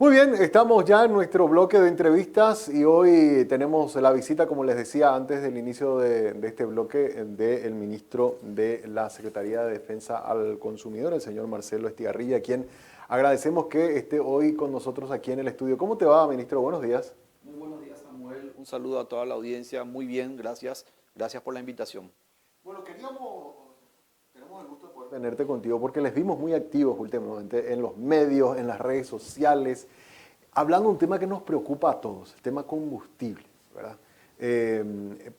Muy bien, estamos ya en nuestro bloque de entrevistas y hoy tenemos la visita, como les decía antes del inicio de este bloque, del ministro de la Secretaría de Defensa al Consumidor, el señor Marcelo Estigarribia, a quien agradecemos que esté hoy con nosotros aquí en el estudio. ¿Cómo te va, ministro? Buenos días. Muy buenos días, Samuel. Un saludo a toda la audiencia. Muy bien, gracias. Gracias por la invitación. Bueno, tenemos el gusto de poder tenerte contigo porque les vimos muy activos últimamente en los medios, en las redes sociales, hablando de un tema que nos preocupa a todos, el tema combustible, ¿verdad?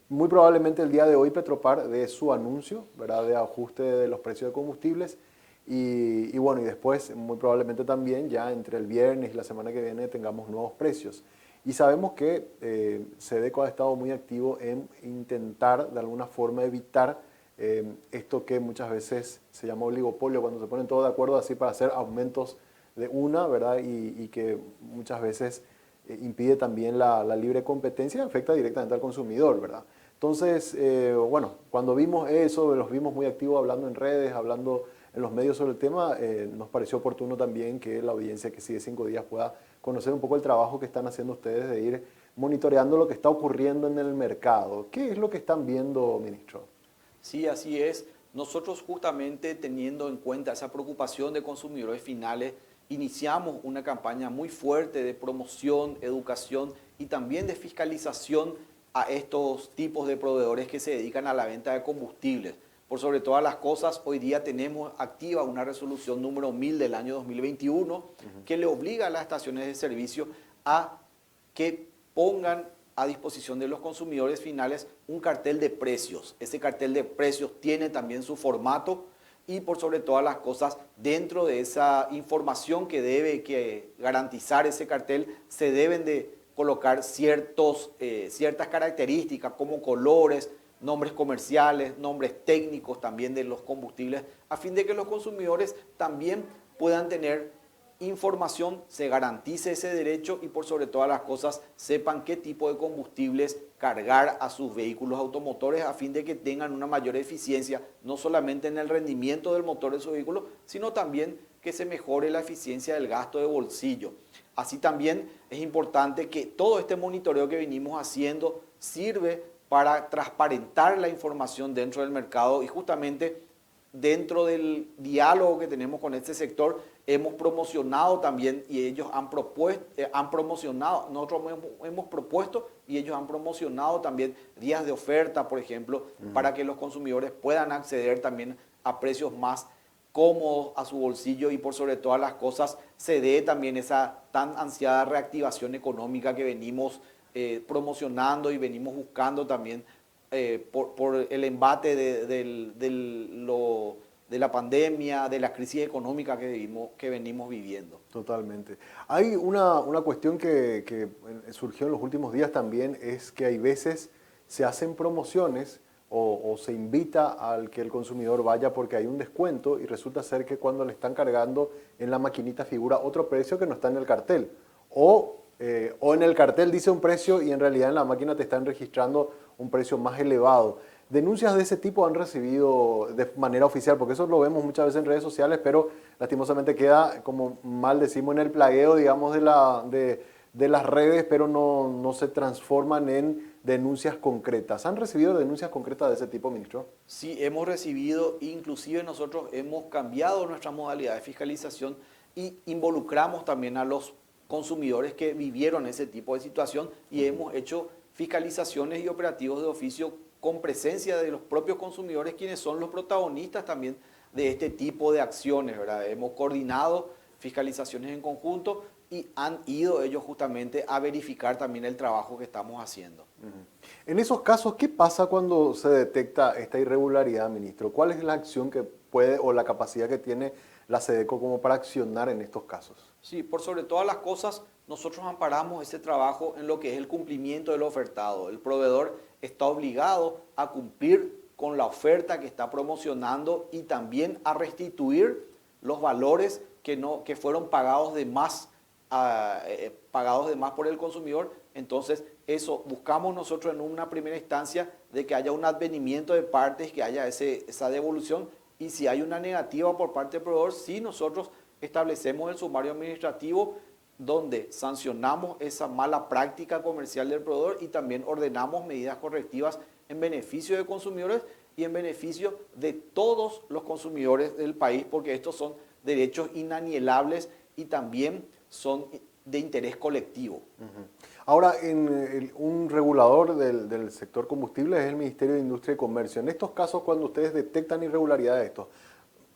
Muy probablemente el día de hoy Petropar dé su anuncio, ¿verdad?, de ajuste de los precios de combustibles y bueno, y después muy probablemente también ya entre el viernes y la semana que viene tengamos nuevos precios. Y sabemos que SEDECO ha estado muy activo en intentar de alguna forma evitar esto que muchas veces se llama oligopolio, cuando se ponen todos de acuerdo así para hacer aumentos de una, ¿verdad? Y que muchas veces impide también la libre competencia y afecta directamente al consumidor, ¿verdad? Entonces, bueno, cuando vimos eso, los vimos muy activos hablando en redes, hablando en los medios sobre el tema, nos pareció oportuno también que la audiencia que sigue 5 días pueda conocer un poco el trabajo que están haciendo ustedes de ir monitoreando lo que está ocurriendo en el mercado. ¿Qué es lo que están viendo, ministro? Sí, así es. Nosotros justamente teniendo en cuenta esa preocupación de consumidores finales, iniciamos una campaña muy fuerte de promoción, educación y también de fiscalización a estos tipos de proveedores que se dedican a la venta de combustibles. Por sobre todas las cosas, hoy día tenemos activa una resolución número 1000 del año 2021 que le obliga a las estaciones de servicio a que pongan a disposición de los consumidores finales un cartel de precios. Ese cartel de precios tiene también su formato y por sobre todas las cosas, dentro de esa información que garantizar ese cartel, se deben de colocar ciertas características como colores, nombres comerciales, nombres técnicos también de los combustibles, a fin de que los consumidores también puedan tener información, se garantice ese derecho y por sobre todas las cosas sepan qué tipo de combustibles cargar a sus vehículos automotores a fin de que tengan una mayor eficiencia, no solamente en el rendimiento del motor de su vehículo, sino también que se mejore la eficiencia del gasto de bolsillo. Así también es importante que todo este monitoreo que venimos haciendo sirve para transparentar la información dentro del mercado y justamente dentro del diálogo que tenemos con este sector, hemos promocionado también y ellos han promocionado, nosotros hemos propuesto y ellos han promocionado también días de oferta, por ejemplo, para que los consumidores puedan acceder también a precios más cómodos a su bolsillo y por sobre todas las cosas se dé también esa tan ansiada reactivación económica que venimos promocionando y venimos buscando también por el embate de la pandemia, de la crisis económica que venimos viviendo. Totalmente. Hay una cuestión que surgió en los últimos días también, es que hay veces se hacen promociones o se invita al que el consumidor vaya porque hay un descuento y resulta ser que cuando le están cargando en la maquinita figura otro precio que no está en el cartel. O en el cartel dice un precio y en realidad en la máquina te están registrando un precio más elevado. Denuncias de ese tipo han recibido de manera oficial, porque eso lo vemos muchas veces en redes sociales, pero lastimosamente queda, como mal decimos, en el plagueo, digamos, de las redes, pero no se transforman en denuncias concretas. ¿Han recibido denuncias concretas de ese tipo, ministro? Sí, hemos recibido, inclusive nosotros hemos cambiado nuestra modalidad de fiscalización y involucramos también a los consumidores que vivieron ese tipo de situación y hemos hecho fiscalizaciones y operativos de oficio con presencia de los propios consumidores, quienes son los protagonistas también de este tipo de acciones, ¿verdad? Hemos coordinado fiscalizaciones en conjunto y han ido ellos justamente a verificar también el trabajo que estamos haciendo. En esos casos, ¿qué pasa cuando se detecta esta irregularidad, ministro? ¿Cuál es la acción que puede o la capacidad que tiene la SEDECO como para accionar en estos casos? Sí, por sobre todas las cosas, nosotros amparamos ese trabajo en lo que es el cumplimiento del ofertado. El proveedor está obligado a cumplir con la oferta que está promocionando y también a restituir los valores que fueron pagados de más, por el consumidor. Entonces, eso buscamos nosotros en una primera instancia de que haya un advenimiento de partes, que haya esa devolución y si hay una negativa por parte del proveedor, sí nosotros establecemos el sumario administrativo donde sancionamos esa mala práctica comercial del proveedor y también ordenamos medidas correctivas en beneficio de consumidores y en beneficio de todos los consumidores del país, porque estos son derechos inanielables y también son de interés colectivo. Ahora, un regulador del sector combustible es el Ministerio de Industria y Comercio. En estos casos, cuando ustedes detectan irregularidades de estos,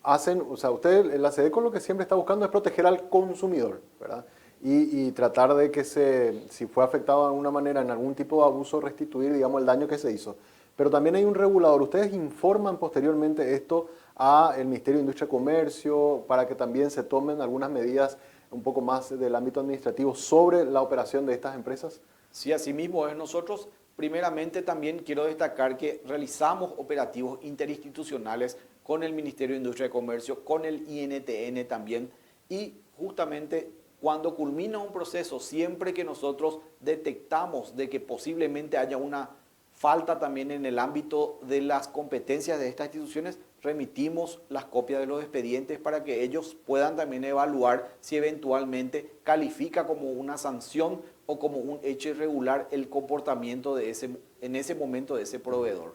o sea, usted, la SEDECO lo que siempre está buscando es proteger al consumidor, ¿verdad? Y tratar de que si fue afectado de alguna manera en algún tipo de abuso, restituir, digamos, el daño que se hizo. Pero también hay un regulador. ¿Ustedes informan posteriormente esto al Ministerio de Industria y Comercio para que también se tomen algunas medidas un poco más del ámbito administrativo sobre la operación de estas empresas? Sí, así mismo es. Nosotros, primeramente, también quiero destacar que realizamos operativos interinstitucionales con el Ministerio de Industria y Comercio, con el INTN también, y justamente cuando culmina un proceso, siempre que nosotros detectamos de que posiblemente haya una falta también en el ámbito de las competencias de estas instituciones, remitimos las copias de los expedientes para que ellos puedan también evaluar si eventualmente califica como una sanción o como un hecho irregular el comportamiento en ese momento de ese proveedor.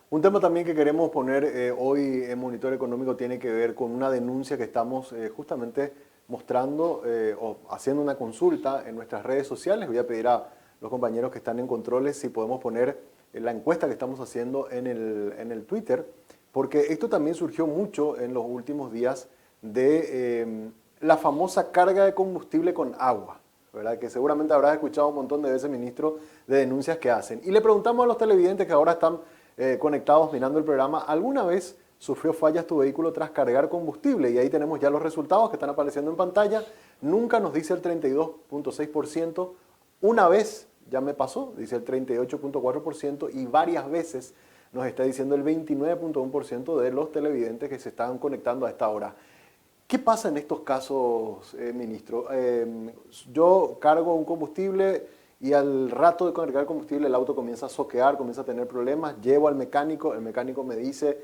Un tema también que queremos poner hoy en Monitor Económico tiene que ver con una denuncia que estamos justamente mostrando o haciendo una consulta en nuestras redes sociales. Voy a pedir a los compañeros que están en controles si podemos poner la encuesta que estamos haciendo en el Twitter, porque esto también surgió mucho en los últimos días de la famosa carga de combustible con agua, ¿verdad? Que seguramente habrás escuchado un montón de veces, ministro, de denuncias que hacen. Y le preguntamos a los televidentes que ahora están conectados mirando el programa, ¿alguna vez sufrió fallas tu vehículo tras cargar combustible? Y ahí tenemos ya los resultados que están apareciendo en pantalla. Nunca nos dice el 32.6%. Una vez ya me pasó, dice el 38.4%, y varias veces nos está diciendo el 29.1% de los televidentes que se están conectando a esta hora. ¿Qué pasa en estos casos, ministro? Yo cargo un combustible y al rato de cargar combustible el auto comienza a soquear, comienza a tener problemas, llevo al mecánico, el mecánico me dice,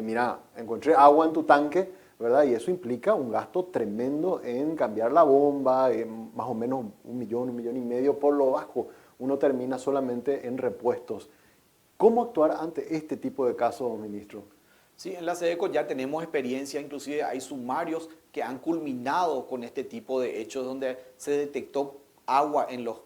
mira, encontré agua en tu tanque, ¿verdad? Y eso implica un gasto tremendo en cambiar la bomba, más o menos 1,5 millones, por lo bajo. Uno termina solamente en repuestos. ¿Cómo actuar ante este tipo de casos, ministro? Sí, en la SEDECO ya tenemos experiencia, inclusive hay sumarios que han culminado con este tipo de hechos donde se detectó agua en los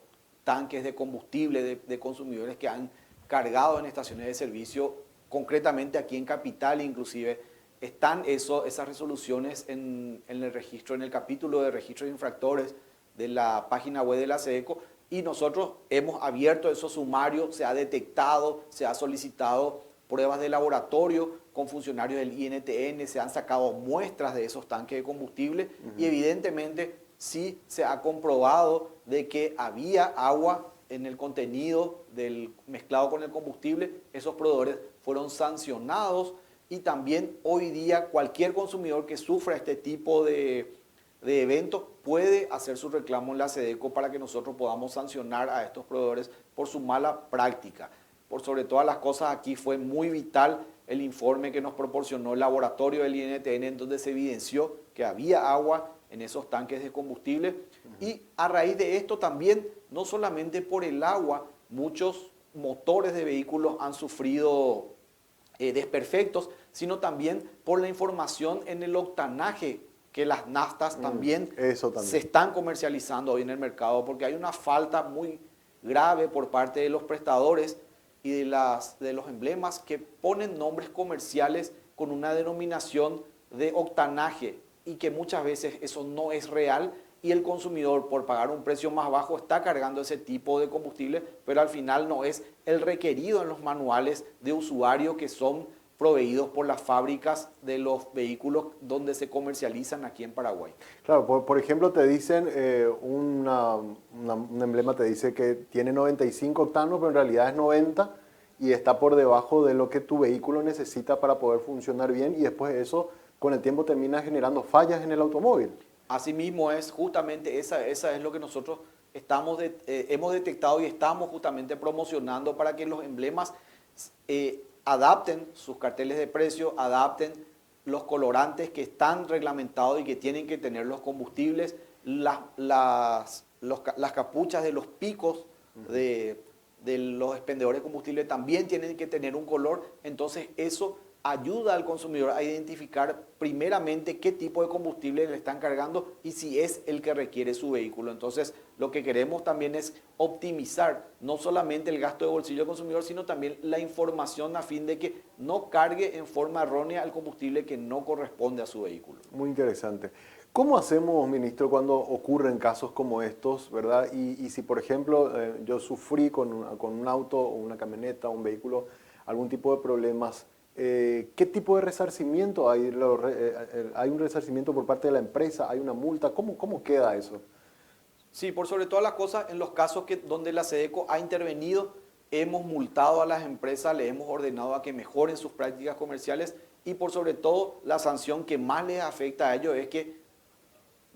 tanques de combustible de consumidores que han cargado en estaciones de servicio, concretamente aquí en Capital inclusive. Están esas resoluciones en el registro, en el capítulo de registro de infractores de la página web de la SEDECO, y nosotros hemos abierto esos sumarios, se ha detectado, se ha solicitado pruebas de laboratorio con funcionarios del INTN, se han sacado muestras de esos tanques de combustible y evidentemente sí se ha comprobado de que había agua en el contenido del mezclado con el combustible. Esos proveedores fueron sancionados y también hoy día cualquier consumidor que sufra este tipo de eventos puede hacer su reclamo en la SEDECO para que nosotros podamos sancionar a estos proveedores por su mala práctica. Por sobre todas las cosas, aquí fue muy vital el informe que nos proporcionó el laboratorio del INTN, en donde se evidenció que había agua en esos tanques de combustible. Y a raíz de esto también, no solamente por el agua, muchos motores de vehículos han sufrido desperfectos, sino también por la información en el octanaje, que las naftas también se están comercializando hoy en el mercado, porque hay una falta muy grave por parte de los prestadores y de los emblemas que ponen nombres comerciales con una denominación de octanaje y que muchas veces eso no es real y el consumidor por pagar un precio más bajo está cargando ese tipo de combustible, pero al final no es el requerido en los manuales de usuario que son proveídos por las fábricas de los vehículos donde se comercializan aquí en Paraguay. Claro, por ejemplo, te dicen, un emblema te dice que tiene 95 octanos, pero en realidad es 90 y está por debajo de lo que tu vehículo necesita para poder funcionar bien, y después eso con el tiempo termina generando fallas en el automóvil. Asimismo es justamente esa es lo que nosotros hemos detectado y estamos justamente promocionando para que los emblemas adapten sus carteles de precio, adapten los colorantes que están reglamentados y que tienen que tener los combustibles las capuchas de los picos de los expendedores de combustible también tienen que tener un color. Entonces eso ayuda al consumidor a identificar primeramente qué tipo de combustible le están cargando y si es el que requiere su vehículo. Entonces, lo que queremos también es optimizar no solamente el gasto de bolsillo del consumidor, sino también la información a fin de que no cargue en forma errónea el combustible que no corresponde a su vehículo. Muy interesante. ¿Cómo hacemos, ministro, cuando ocurren casos como estos, verdad? Y si, por ejemplo, yo sufrí con un auto o una camioneta o un vehículo algún tipo de problemas, ¿qué tipo de resarcimiento hay? ¿Hay un resarcimiento por parte de la empresa? ¿Hay una multa? ¿Cómo queda eso? Sí, por sobre todas las cosas, en los casos donde la SEDECO ha intervenido, hemos multado a las empresas, le hemos ordenado a que mejoren sus prácticas comerciales y por sobre todo la sanción que más les afecta a ellos es que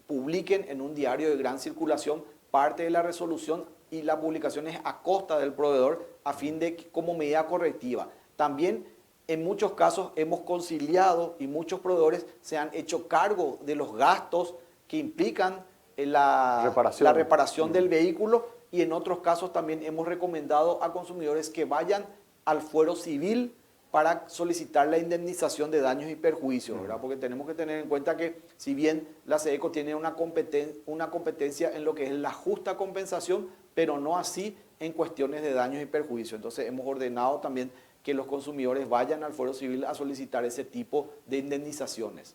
publiquen en un diario de gran circulación parte de la resolución y la publicación es a costa del proveedor a fin de que, como medida correctiva. También en muchos casos hemos conciliado y muchos proveedores se han hecho cargo de los gastos que implican la reparación del vehículo y en otros casos también hemos recomendado a consumidores que vayan al fuero civil para solicitar la indemnización de daños y perjuicios, ¿verdad? Porque tenemos que tener en cuenta que si bien la SEDECO tiene una competencia en lo que es la justa compensación, pero no así en cuestiones de daños y perjuicios. Entonces hemos ordenado también que los consumidores vayan al fuero civil a solicitar ese tipo de indemnizaciones.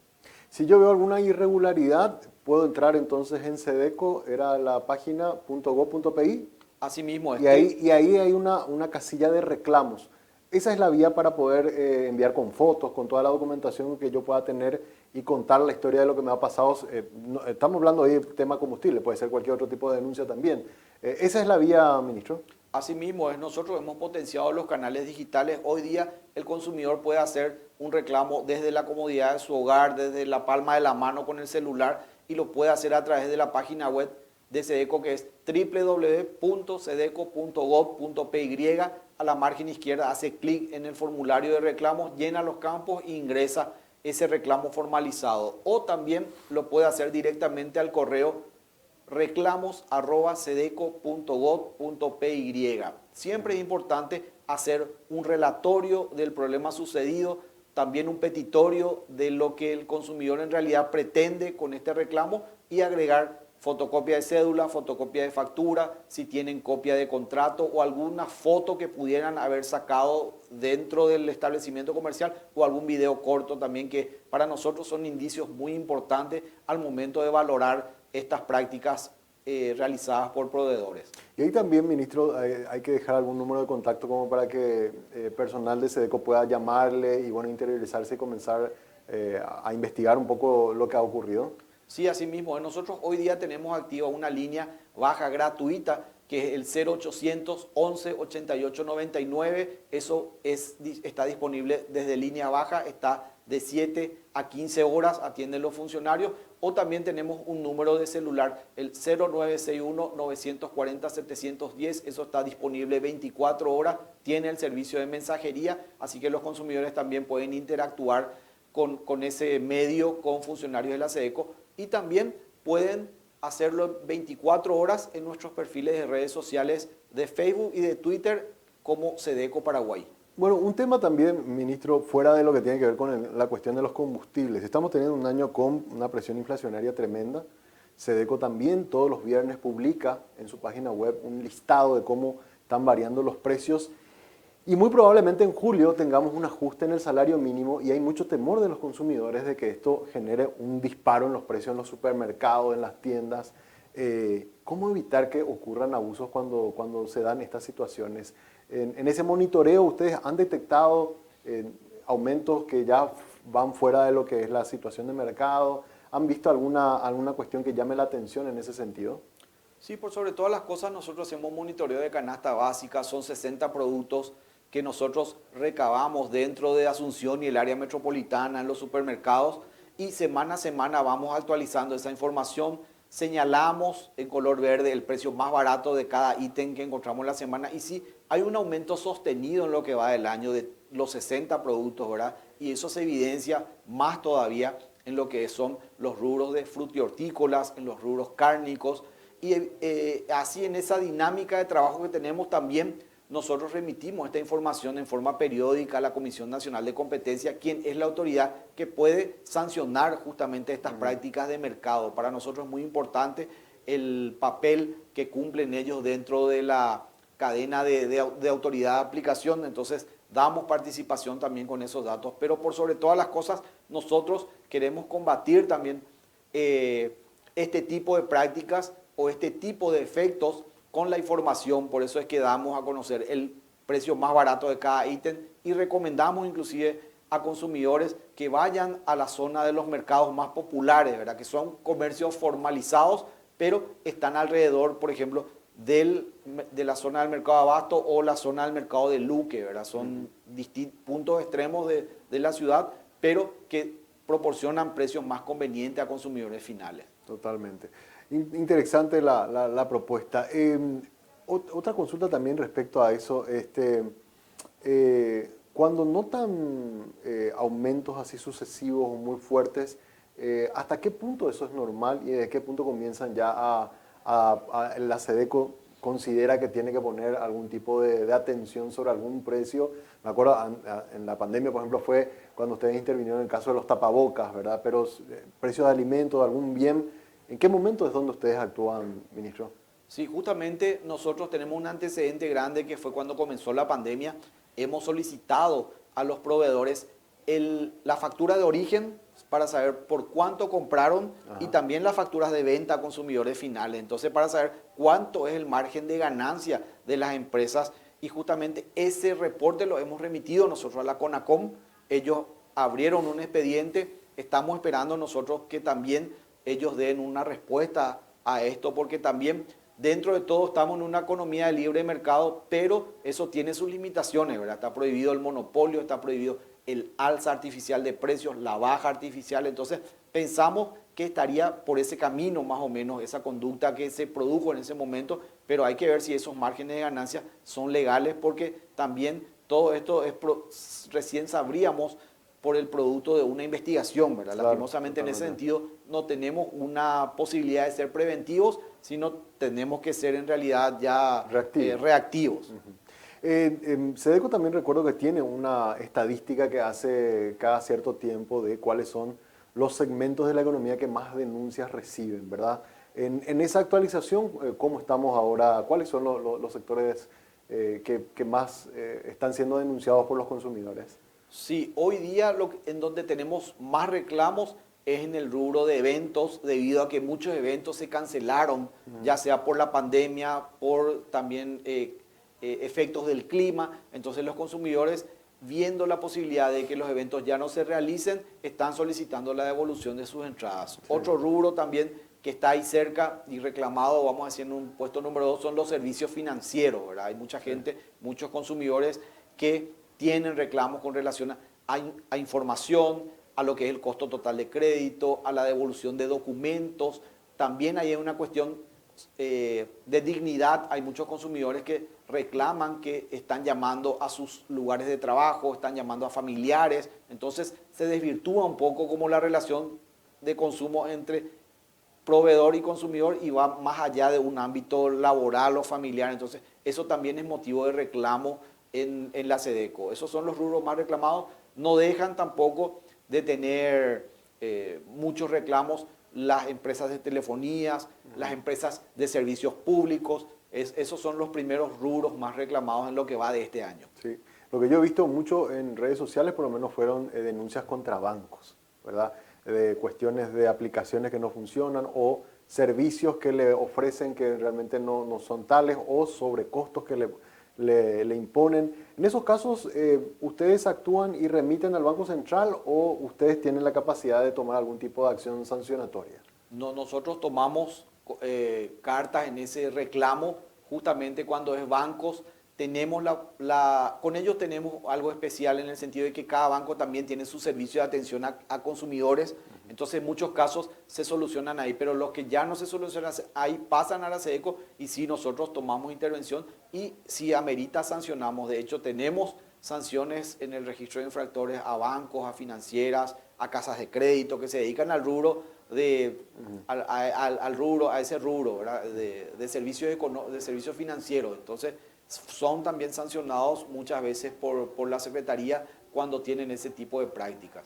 Si yo veo alguna irregularidad, puedo entrar entonces en SEDECO, era la página .gov.pi. Así mismo es. Y ahí hay una casilla de reclamos. Esa es la vía para poder enviar con fotos, con toda la documentación que yo pueda tener y contar la historia de lo que me ha pasado. Estamos hablando ahí del tema combustible, puede ser cualquier otro tipo de denuncia también. ¿Esa es la vía, ministro? Asimismo, nosotros hemos potenciado los canales digitales. Hoy día el consumidor puede hacer un reclamo desde la comodidad de su hogar, desde la palma de la mano con el celular y lo puede hacer a través de la página web de SEDECO que es www.sedeco.gov.py. A la margen izquierda hace clic en el formulario de reclamos, llena los campos e ingresa ese reclamo formalizado. O también lo puede hacer directamente al correo reclamos@sedeco.gov.py. Siempre es importante hacer un relatorio del problema sucedido, también un petitorio de lo que el consumidor en realidad pretende con este reclamo y agregar fotocopia de cédula, fotocopia de factura, si tienen copia de contrato o alguna foto que pudieran haber sacado dentro del establecimiento comercial o algún video corto también que para nosotros son indicios muy importantes al momento de valorar estas prácticas realizadas por proveedores. Y ahí también, ministro, hay que dejar algún número de contacto como para que personal de SEDECO pueda llamarle y bueno, interiorizarse y comenzar a investigar un poco lo que ha ocurrido. Sí, así mismo. Nosotros hoy día tenemos activa una línea baja gratuita que es el 0800 11 88 99. Eso está disponible desde línea baja, está de 7 a 15 horas, atienden los funcionarios. O también tenemos un número de celular, el 0961 940 710. Eso está disponible 24 horas, tiene el servicio de mensajería, así que los consumidores también pueden interactuar con ese medio, con funcionarios de la SEDECO. Y también pueden hacerlo 24 horas en nuestros perfiles de redes sociales de Facebook y de Twitter como SEDECO Paraguay. Bueno, un tema también, ministro, fuera de lo que tiene que ver con la cuestión de los combustibles. Estamos teniendo un año con una presión inflacionaria tremenda. SEDECO también todos los viernes publica en su página web un listado de cómo están variando los precios. Y muy probablemente en julio tengamos un ajuste en el salario mínimo y hay mucho temor de los consumidores de que esto genere un disparo en los precios en los supermercados, en las tiendas. ¿Cómo evitar que ocurran abusos cuando se dan estas situaciones? En ese monitoreo, ¿ustedes han detectado aumentos que ya van fuera de lo que es la situación de mercado? ¿Han visto alguna cuestión que llame la atención en ese sentido? Sí, por sobre todas las cosas nosotros hacemos monitoreo de canasta básica, son 60 productos que nosotros recabamos dentro de Asunción y el área metropolitana en los supermercados y semana a semana vamos actualizando esa información. Señalamos en color verde el precio más barato de cada ítem que encontramos en la semana y sí, hay un aumento sostenido en lo que va del año de los 60 productos, ¿verdad? Y eso se evidencia más todavía en lo que son los rubros de frutihortícolas, en los rubros cárnicos, y así en esa dinámica de trabajo que tenemos también nosotros remitimos esta información en forma periódica a la Comisión Nacional de Competencia, quien es la autoridad que puede sancionar justamente estas prácticas de mercado. Para nosotros es muy importante el papel que cumplen ellos dentro de la cadena de autoridad de aplicación, entonces damos participación también con esos datos, pero por sobre todas las cosas nosotros queremos combatir también este tipo de prácticas o este tipo de efectos con la información. Por eso es que damos a conocer el precio más barato de cada ítem y recomendamos inclusive a consumidores que vayan a la zona de los mercados más populares, ¿verdad? Que son comercios formalizados, pero están alrededor, por ejemplo, de la zona del mercado de Abasto o la zona del mercado de Luque, ¿verdad? Son puntos extremos de la ciudad, pero que proporcionan precios más convenientes a consumidores finales. Totalmente. Interesante la propuesta. Otra consulta también respecto a eso. Cuando notan aumentos así sucesivos o muy fuertes, ¿hasta qué punto eso es normal y de qué punto comienzan ya la SEDECO considera que tiene que poner algún tipo de atención sobre algún precio? Me acuerdo en la pandemia, por ejemplo, fue cuando ustedes intervinieron en el caso de los tapabocas, ¿verdad? Pero precios de alimentos, de algún bien, ¿en qué momento es donde ustedes actúan, ministro? Sí, justamente nosotros tenemos un antecedente grande que fue cuando comenzó la pandemia. Hemos solicitado a los proveedores la factura de origen para saber por cuánto compraron. Ajá. Y también las facturas de venta a consumidores finales. Entonces, para saber cuánto es el margen de ganancia de las empresas. Y justamente ese reporte lo hemos remitido nosotros a la CONACOM. Ellos abrieron un expediente. Estamos esperando nosotros que también ellos den una respuesta a esto, porque también dentro de todo estamos en una economía de libre mercado, pero eso tiene sus limitaciones, ¿verdad? Está prohibido el monopolio, está prohibido el alza artificial de precios, la baja artificial. Entonces pensamos que estaría por ese camino más o menos esa conducta que se produjo en ese momento, pero hay que ver si esos márgenes de ganancia son legales, porque también todo esto recién sabríamos por el producto de una investigación, ¿verdad? Claro, lastimosamente totalmente. En ese sentido no tenemos una posibilidad de ser preventivos, sino tenemos que ser en realidad ya reactivos. SEDECO también recuerdo que tiene una estadística que hace cada cierto tiempo de cuáles son los segmentos de la economía que más denuncias reciben, ¿verdad? En esa actualización, ¿cómo estamos ahora? ¿Cuáles son los sectores que más están siendo denunciados por los consumidores? Sí, hoy día en donde tenemos más reclamos es en el rubro de eventos, debido a que muchos eventos se cancelaron, ya sea por la pandemia, por también efectos del clima. Entonces los consumidores, viendo la posibilidad de que los eventos ya no se realicen, están solicitando la devolución de sus entradas. Sí. Otro rubro también que está ahí cerca y reclamado, vamos a decir en un puesto número 2, son los servicios financieros, ¿verdad? Hay mucha gente, muchos consumidores que tienen reclamos con relación a información, a lo que es el costo total de crédito, a la devolución de documentos. También hay una cuestión de dignidad. Hay muchos consumidores que reclaman que están llamando a sus lugares de trabajo, están llamando a familiares. Entonces se desvirtúa un poco como la relación de consumo entre proveedor y consumidor y va más allá de un ámbito laboral o familiar. Entonces eso también es motivo de reclamo en la SEDECO. Esos son los rubros más reclamados. No dejan tampoco de tener muchos reclamos las empresas de telefonías, las empresas de servicios públicos. Esos son los primeros rubros más reclamados en lo que va de este año. Sí. Lo que yo he visto mucho en redes sociales, por lo menos, fueron denuncias contra bancos, ¿verdad? De cuestiones de aplicaciones que no funcionan o servicios que le ofrecen que realmente no son tales, o sobrecostos que le imponen. En esos casos, ¿ustedes actúan y remiten al Banco Central o ustedes tienen la capacidad de tomar algún tipo de acción sancionatoria? No, nosotros tomamos cartas en ese reclamo justamente cuando es bancos. Tenemos con ellos tenemos algo especial en el sentido de que cada banco también tiene su servicio de atención a consumidores. Entonces en muchos casos se solucionan ahí, pero los que ya no se solucionan ahí pasan a la SEDECO y sí, nosotros tomamos intervención y si amerita sancionamos. De hecho tenemos sanciones en el registro de infractores a bancos, a financieras, a casas de crédito que se dedican al rubro a ese rubro, ¿verdad? De servicios financieros. Entonces, son también sancionados muchas veces por la Secretaría cuando tienen ese tipo de prácticas.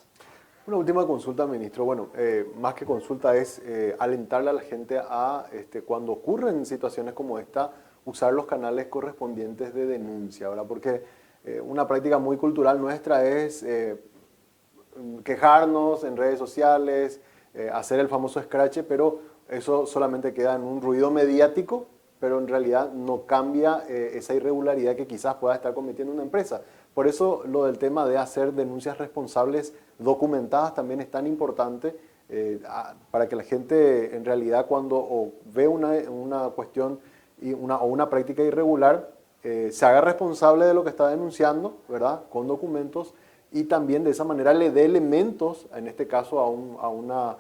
Una última consulta, ministro. Bueno, más que consulta es alentarle a la gente a, cuando ocurren situaciones como esta, usar los canales correspondientes de denuncia, ¿verdad? Porque una práctica muy cultural nuestra es quejarnos en redes sociales, hacer el famoso escrache, pero eso solamente queda en un ruido mediático, pero en realidad no cambia esa irregularidad que quizás pueda estar cometiendo una empresa. Por eso lo del tema de hacer denuncias responsables documentadas también es tan importante para que la gente en realidad cuando ve una cuestión o una práctica irregular se haga responsable de lo que está denunciando, ¿verdad? Con documentos y también de esa manera le dé elementos, en este caso a una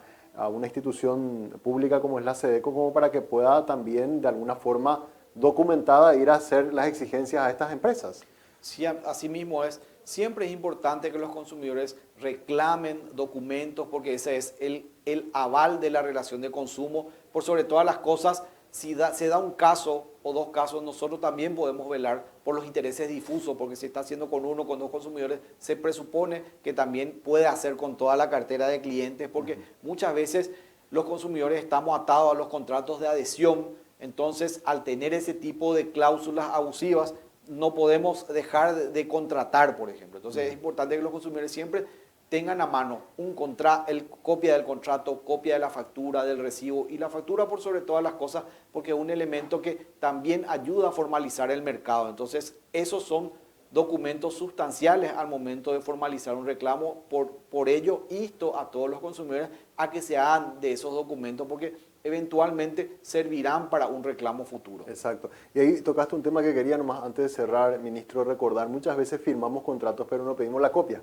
institución pública como es la SEDECO, como para que pueda también de alguna forma documentada ir a hacer las exigencias a estas empresas. Sí, asimismo siempre es importante que los consumidores reclamen documentos porque ese es el aval de la relación de consumo. Por sobre todas las cosas, si se da un caso o dos casos, nosotros también podemos velar por los intereses difusos, porque si está haciendo con uno, con dos consumidores, se presupone que también puede hacer con toda la cartera de clientes, porque muchas veces los consumidores estamos atados a los contratos de adhesión. Entonces, al tener ese tipo de cláusulas abusivas, no podemos dejar de contratar, por ejemplo. Entonces es importante que los consumidores siempre tengan a mano copia del contrato, copia de la factura, del recibo y la factura por sobre todas las cosas, porque es un elemento que también ayuda a formalizar el mercado. Entonces esos son documentos sustanciales al momento de formalizar un reclamo. Por ello, insto a todos los consumidores a que se hagan de esos documentos porque eventualmente servirán para un reclamo futuro. Exacto. Y ahí tocaste un tema que quería nomás antes de cerrar, ministro, recordar. Muchas veces firmamos contratos pero no pedimos la copia,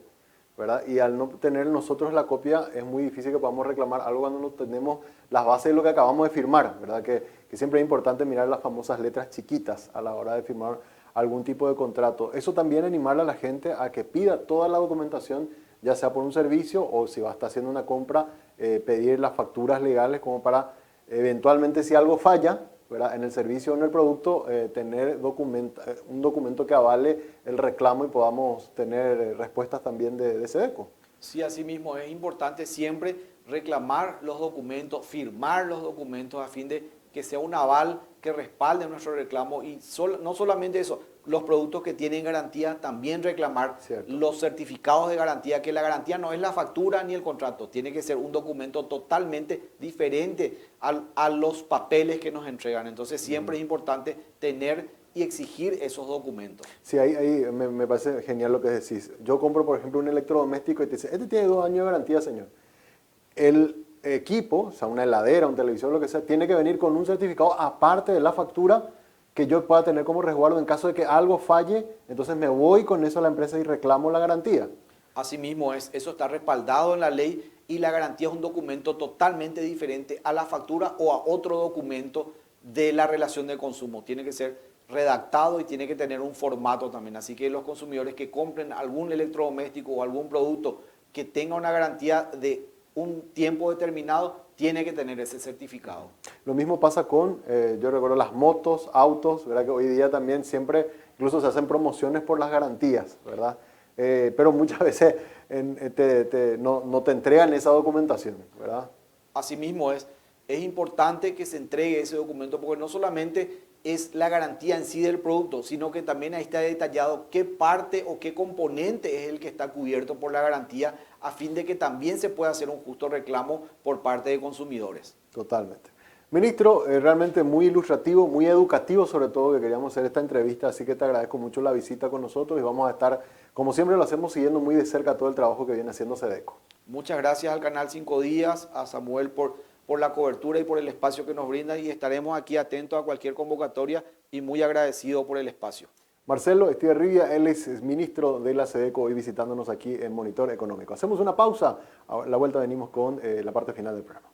¿verdad? Y al no tener nosotros la copia es muy difícil que podamos reclamar algo cuando no tenemos las bases de lo que acabamos de firmar, ¿verdad? Que siempre es importante mirar las famosas letras chiquitas a la hora de firmar algún tipo de contrato. Eso también animarle a la gente a que pida toda la documentación, ya sea por un servicio o si va a estar haciendo una compra, pedir las facturas legales como para eventualmente si algo falla, ¿verdad? En el servicio o en el producto, tener un documento que avale el reclamo y podamos tener respuestas también de SEDECO. Sí, asimismo es importante siempre reclamar los documentos, firmar los documentos a fin de que sea un aval que respalde nuestro reclamo y no solamente eso, los productos que tienen garantía también reclamar. Cierto. Los certificados de garantía, que la garantía no es la factura ni el contrato, tiene que ser un documento totalmente diferente a los papeles que nos entregan. Entonces siempre es importante tener y exigir esos documentos. Sí, ahí me parece genial lo que decís. Yo compro, por ejemplo, un electrodoméstico y te dice, este tiene 2 años de garantía, señor. El equipo, o sea, una heladera, un televisor, lo que sea, tiene que venir con un certificado aparte de la factura que yo pueda tener como resguardo en caso de que algo falle, entonces me voy con eso a la empresa y reclamo la garantía. Asimismo, eso está respaldado en la ley y la garantía es un documento totalmente diferente a la factura o a otro documento de la relación de consumo. Tiene que ser redactado y tiene que tener un formato también. Así que los consumidores que compren algún electrodoméstico o algún producto que tenga una garantía de un tiempo determinado, tiene que tener ese certificado. Lo mismo pasa con, yo recuerdo las motos, autos, ¿verdad? Que hoy día también siempre, incluso se hacen promociones por las garantías, ¿verdad? Pero muchas veces no te entregan esa documentación, ¿verdad? Asimismo es importante que se entregue ese documento porque no solamente es la garantía en sí del producto, sino que también ahí está detallado qué parte o qué componente es el que está cubierto por la garantía a fin de que también se pueda hacer un justo reclamo por parte de consumidores. Totalmente. Ministro, realmente muy ilustrativo, muy educativo sobre todo que queríamos hacer esta entrevista, así que te agradezco mucho la visita con nosotros y vamos a estar, como siempre lo hacemos, siguiendo muy de cerca todo el trabajo que viene haciendo SEDECO. Muchas gracias al Canal 5 Días, a Samuel por la cobertura y por el espacio que nos brinda y estaremos aquí atentos a cualquier convocatoria y muy agradecido por el espacio. Marcelo Estigarribia, él es ministro de la SEDECO hoy visitándonos aquí en Monitor Económico. Hacemos una pausa, a la vuelta venimos con la parte final del programa.